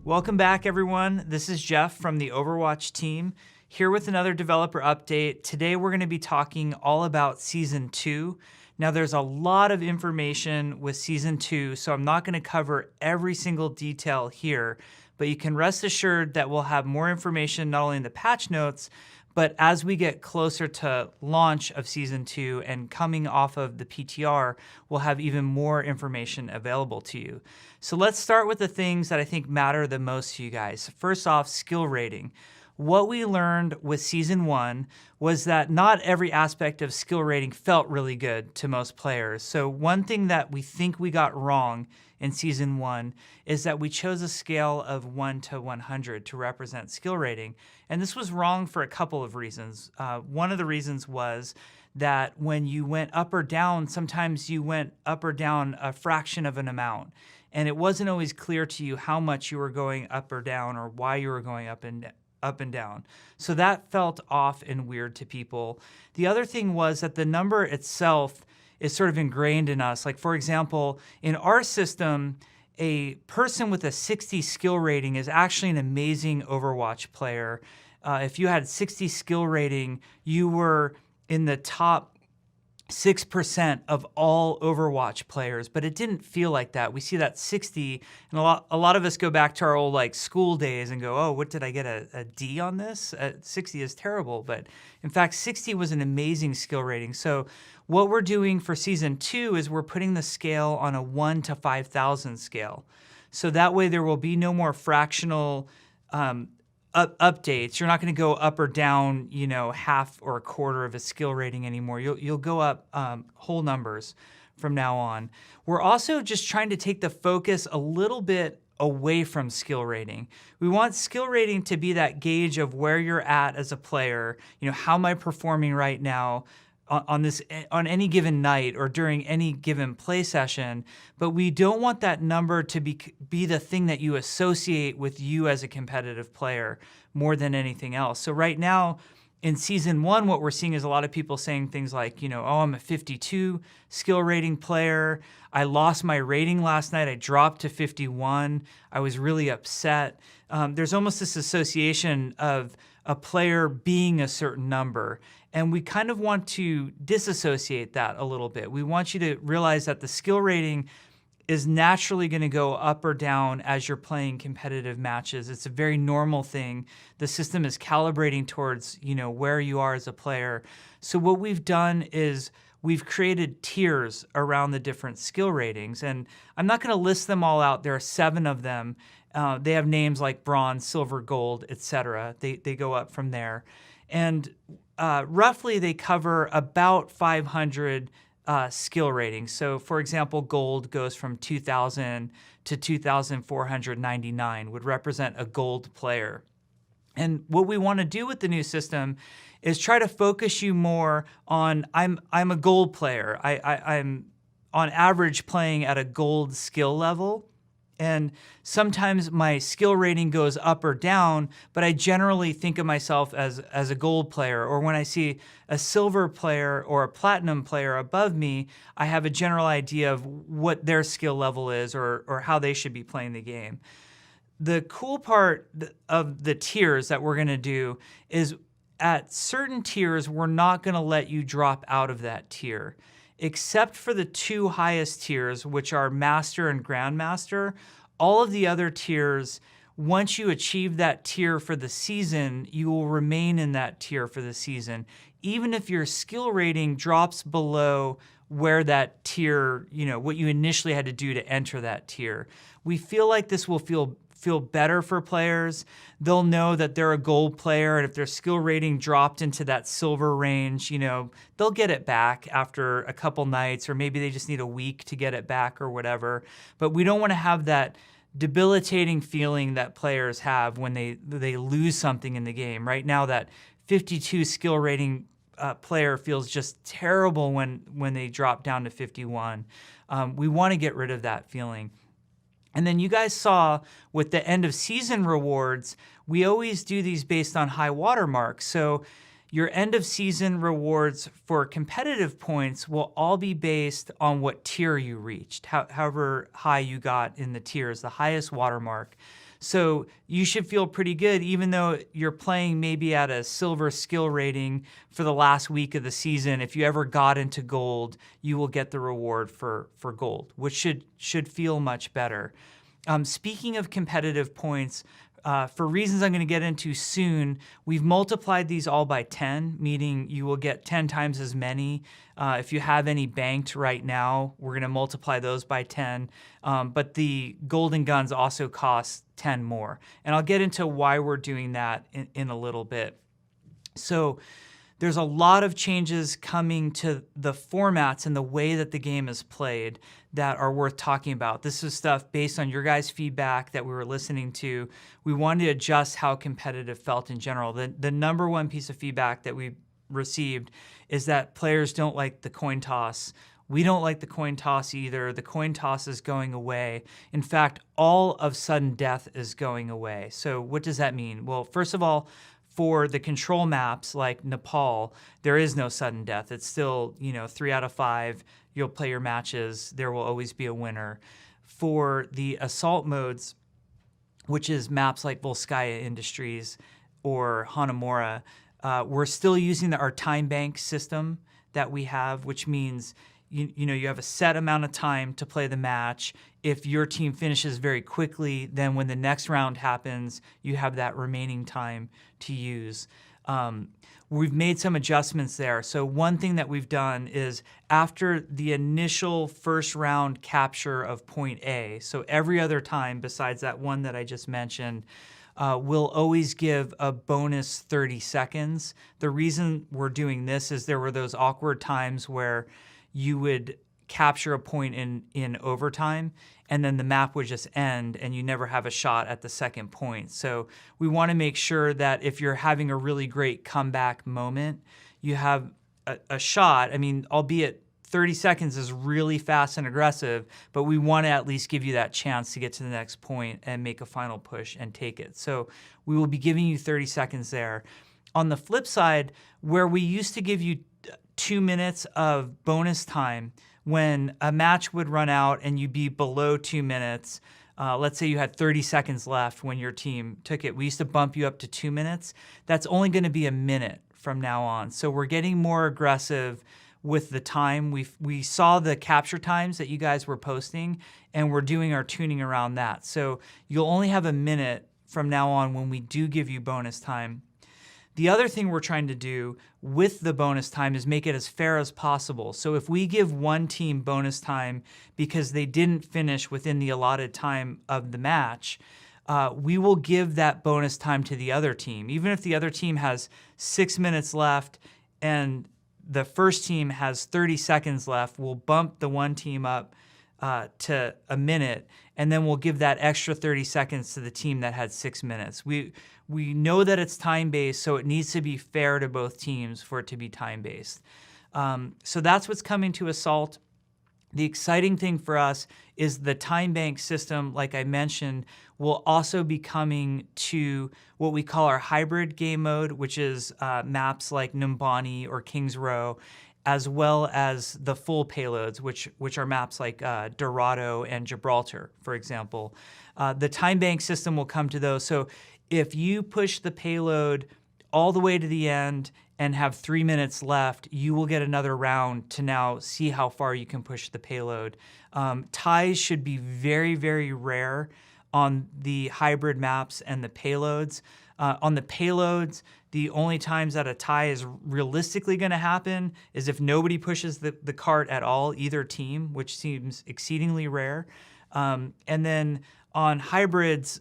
Welcome back, everyone. This is Jeff from the Overwatch team, here with another developer update. Today we're going to be talking all about Season 2. Now there's a lot of information with Season 2, so I'm not going to cover every single detail here, but you can rest assured that we'll have more information not only in the patch notes, but as we get closer to launch of Season 2 and coming off of the PTR, we'll have even more information available to you. So let's start with the things that I think matter the most to you guys. First off, skill rating. What we learned with Season 1 was that not every aspect of skill rating felt really good to most players. So one thing that we think we got wrong in Season 1 is that we chose a scale of 1 to 100 to represent skill rating. And this was wrong for a couple of reasons. One of the reasons was that when you went up or down, sometimes you went up or down a fraction of an amount. And it wasn't always clear to you how much you were going up or down or why you were going up and down. So that felt off and weird to people. The other thing was that the number itself is sort of ingrained in us. Like, for example, in our system, a person with a 60 skill rating is actually an amazing Overwatch player. If you had 60 skill rating, you were in the top 6% of all Overwatch players, but it didn't feel like that. We see that 60, and a lot of us go back to our old school days and go, oh, what did I get, a D on this? 60 is terrible, but in fact, 60 was an amazing skill rating. So what we're doing for Season 2 is we're putting the scale on a 1 to 5,000 scale. So that way there will be no more fractional updates. You're not going to go up or down, half or a quarter of a skill rating anymore. You'll go up whole numbers from now on. We're also just trying to take the focus a little bit away from skill rating. We want skill rating to be that gauge of where you're at as a player. How am I performing right now on any given night or during any given play session, but we don't want that number to be the thing that you associate with you as a competitive player more than anything else. So right now in Season 1, what we're seeing is a lot of people saying things like, oh, I'm a 52 skill rating player. I lost my rating last night. I dropped to 51. I was really upset. There's almost this association of a player being a certain number. And we kind of want to disassociate that a little bit. We want you to realize that the skill rating is naturally going to go up or down as you're playing competitive matches. It's a very normal thing. The system is calibrating towards, where you are as a player. So what we've done is we've created tiers around the different skill ratings. And I'm not going to list them all out. There are 7 of them. They have names like bronze, silver, gold, etc. They go up from there. And roughly they cover about 500 skill ratings. So for example, gold goes from 2,000 to 2,499, would represent a gold player. And what we want to do with the new system is try to focus you more on, I'm a gold player. I'm on average playing at a gold skill level. And sometimes my skill rating goes up or down, but I generally think of myself as a gold player. Or when I see a silver player or a platinum player above me, I have a general idea of what their skill level is or how they should be playing the game. The cool part of the tiers that we're going to do is at certain tiers, we're not going to let you drop out of that tier. Except for the 2 highest tiers, which are Master and Grandmaster. All of the other tiers, once you achieve that tier for the season, you will remain in that tier for the season, even if your skill rating drops below where that tier, what you initially had to do to enter that tier. We feel like this will feel better for players. They'll know that they're a gold player, and if their skill rating dropped into that silver range, they'll get it back after a couple nights, or maybe they just need a week to get it back or whatever. But we don't want to have that debilitating feeling that players have when they lose something in the game. Right now, that 52 skill rating player feels just terrible when they drop down to 51. We want to get rid of that feeling. And then you guys saw with the end of season rewards, we always do these based on high water marks. So your end of season rewards for competitive points will all be based on what tier you reached, however high you got in the tiers, the highest watermark. So you should feel pretty good, even though you're playing maybe at a silver skill rating for the last week of the season. If you ever got into gold, you will get the reward for gold, which should feel much better. Speaking of competitive points, for reasons I'm going to get into soon, we've multiplied these all by 10, meaning you will get 10 times as many. If you have any banked right now, we're going to multiply those by 10. But the golden guns also cost 10 more. And I'll get into why we're doing that in a little bit. So there's a lot of changes coming to the formats and the way that the game is played that are worth talking about. This is stuff based on your guys' feedback that we were listening to. We wanted to adjust how competitive felt in general. The number one piece of feedback that we received is that players don't like the coin toss. We don't like the coin toss either. The coin toss is going away. In fact, all of sudden death is going away. So what does that mean? Well, first of all, for the control maps like Nepal, there is no sudden death. It's still, 3 out of 5. You'll play your matches. There will always be a winner. For the assault modes, which is maps like Volskaya Industries or Hanamura, we're still using our time bank system that we have, which means you have a set amount of time to play the match. If your team finishes very quickly, then when the next round happens, you have that remaining time to use. We've made some adjustments there. So one thing that we've done is after the initial first round capture of point A, so every other time besides that one that I just mentioned, we'll always give a bonus 30 seconds. The reason we're doing this is there were those awkward times where you would capture a point in overtime, and then the map would just end and you never have a shot at the second point. So we want to make sure that if you're having a really great comeback moment, you have a shot. I mean, albeit 30 seconds is really fast and aggressive, but we want to at least give you that chance to get to the next point and make a final push and take it. So we will be giving you 30 seconds there. On the flip side, where we used to give you 2 minutes of bonus time when a match would run out and you'd be below 2 minutes, let's say you had 30 seconds left when your team took it. We used to bump you up to 2 minutes. That's only going to be a minute from now on. So we're getting more aggressive with the time. We saw the capture times that you guys were posting, and we're doing our tuning around that. So you'll only have a minute from now on when we do give you bonus time. The other thing we're trying to do with the bonus time is make it as fair as possible. So if we give one team bonus time because they didn't finish within the allotted time of the match, we will give that bonus time to the other team. Even if the other team has 6 minutes left and the first team has 30 seconds left, we'll bump the one team up to a minute, and then we'll give that extra 30 seconds to the team that had 6 minutes. We know that it's time-based, so it needs to be fair to both teams for it to be time-based. So that's what's coming to Assault. The exciting thing for us is the time bank system, like I mentioned, will also be coming to what we call our hybrid game mode, which is maps like Numbani or Kings Row, as well as the full payloads, which are maps like Dorado and Gibraltar, for example. The time bank system will come to those. So if you push the payload all the way to the end and have 3 minutes left, you will get another round to now see how far you can push the payload. Ties should be very, very rare on the hybrid maps and the payloads. On the payloads, the only times that a tie is realistically going to happen is if nobody pushes the cart at all, either team, which seems exceedingly rare. And then on hybrids,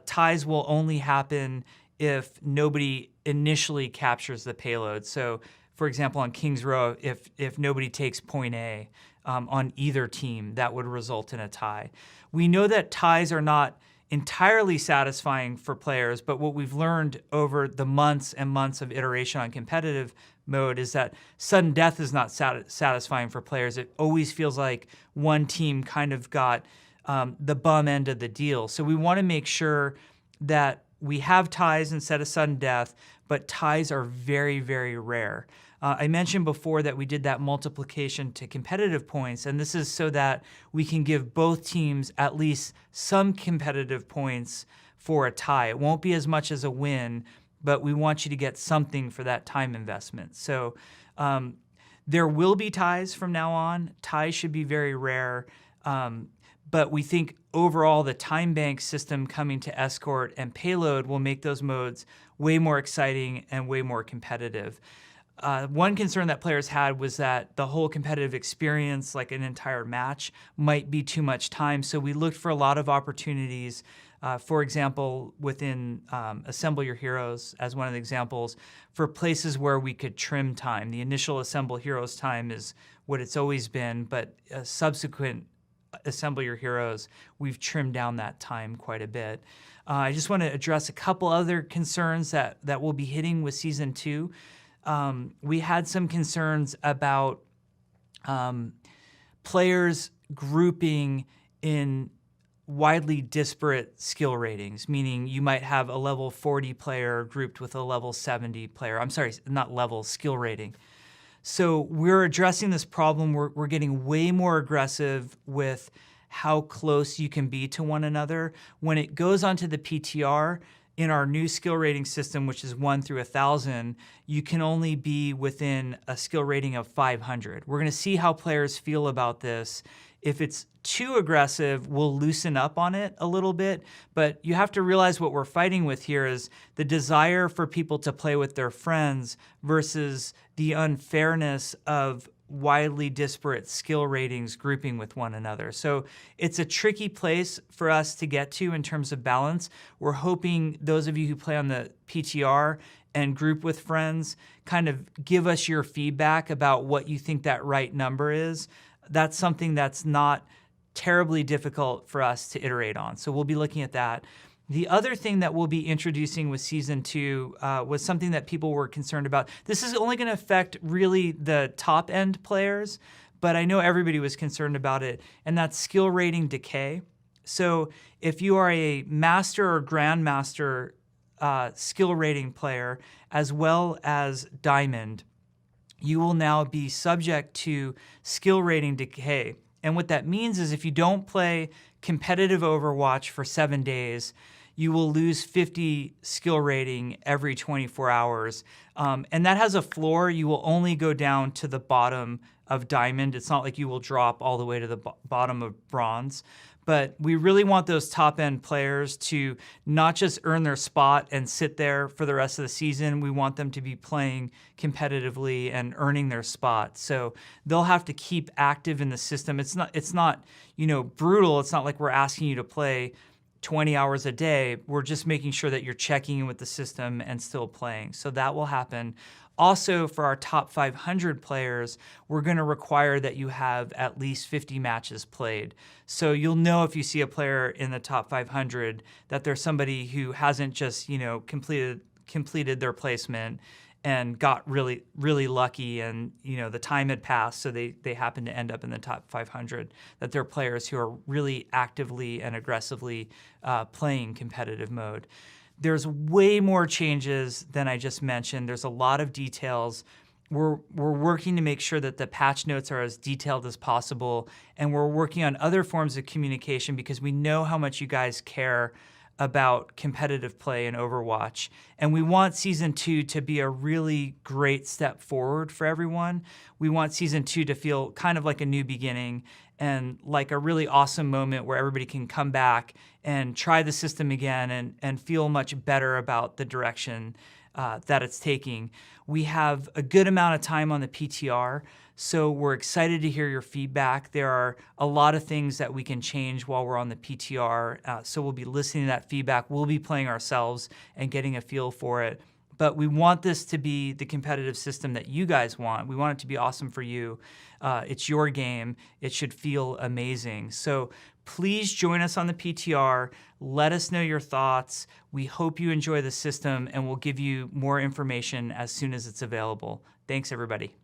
ties will only happen if nobody initially captures the payload. So, for example, on Kings Row, if nobody takes point A on either team, that would result in a tie. We know that ties are not entirely satisfying for players, but what we've learned over the months and months of iteration on competitive mode is that sudden death is not satisfying for players. It always feels like one team kind of got the bum end of the deal. So we want to make sure that we have ties instead of sudden death, but ties are very, very rare. I mentioned before that we did that multiplication to competitive points, and this is so that we can give both teams at least some competitive points for a tie. It won't be as much as a win, but we want you to get something for that time investment. So there will be ties from now on. Ties should be very rare. But we think overall the time bank system coming to Escort and Payload will make those modes way more exciting and way more competitive. One concern that players had was that the whole competitive experience, like an entire match, might be too much time. So we looked for a lot of opportunities. For example, within Assemble Your Heroes, as one of the examples, for places where we could trim time. The initial Assemble Heroes time is what it's always been, but subsequent Assemble Your Heroes, we've trimmed down that time quite a bit. I just want to address a couple other concerns that we'll be hitting with Season 2. We had some concerns about players grouping in widely disparate skill ratings, meaning you might have a level 40 player grouped with a level 70 player. I'm sorry, not level, skill rating. So we're addressing this problem. We're getting way more aggressive with how close you can be to one another. When it goes onto the PTR, in our new skill rating system, which is 1 through 1,000, you can only be within a skill rating of 500. We're going to see how players feel about this. If it's too aggressive, we'll loosen up on it a little bit, but you have to realize what we're fighting with here is the desire for people to play with their friends versus the unfairness of widely disparate skill ratings grouping with one another. So it's a tricky place for us to get to in terms of balance. We're hoping those of you who play on the PTR and group with friends kind of give us your feedback about what you think that right number is. That's something that's not terribly difficult for us to iterate on. So we'll be looking at that. The other thing that we'll be introducing with Season 2 was something that people were concerned about. This is only going to affect really the top-end players, but I know everybody was concerned about it, and that's skill rating decay. So if you are a master or grandmaster skill rating player, as well as diamond, you will now be subject to skill rating decay. And what that means is if you don't play competitive Overwatch for 7 days, you will lose 50 skill rating every 24 hours. And that has a floor. You will only go down to the bottom of diamond. It's not like you will drop all the way to the bottom of bronze. But we really want those top-end players to not just earn their spot and sit there for the rest of the season. We want them to be playing competitively and earning their spot. So they'll have to keep active in the system. It's not brutal. It's not like we're asking you to play 20 hours a day. We're just making sure that you're checking in with the system and still playing. So that will happen. Also, for our top 500 players, we're going to require that you have at least 50 matches played. So you'll know if you see a player in the top 500 that there's somebody who hasn't just completed their placement and got really, really lucky and the time had passed, so they happen to end up in the top 500, that they're players who are really actively and aggressively playing competitive mode. There's way more changes than I just mentioned. There's a lot of details. We're working to make sure that the patch notes are as detailed as possible, and we're working on other forms of communication because we know how much you guys care about competitive play in Overwatch. And we want Season 2 to be a really great step forward for everyone. We want Season 2 to feel kind of like a new beginning and like a really awesome moment where everybody can come back and try the system again and feel much better about the direction that it's taking. We have a good amount of time on the PTR, so we're excited to hear your feedback. There are a lot of things that we can change while we're on the PTR, so we'll be listening to that feedback. We'll be playing ourselves and getting a feel for it. But we want this to be the competitive system that you guys want. We want it to be awesome for you. It's your game. It should feel amazing. So please join us on the PTR. Let us know your thoughts. We hope you enjoy the system, and we'll give you more information as soon as it's available. Thanks, everybody.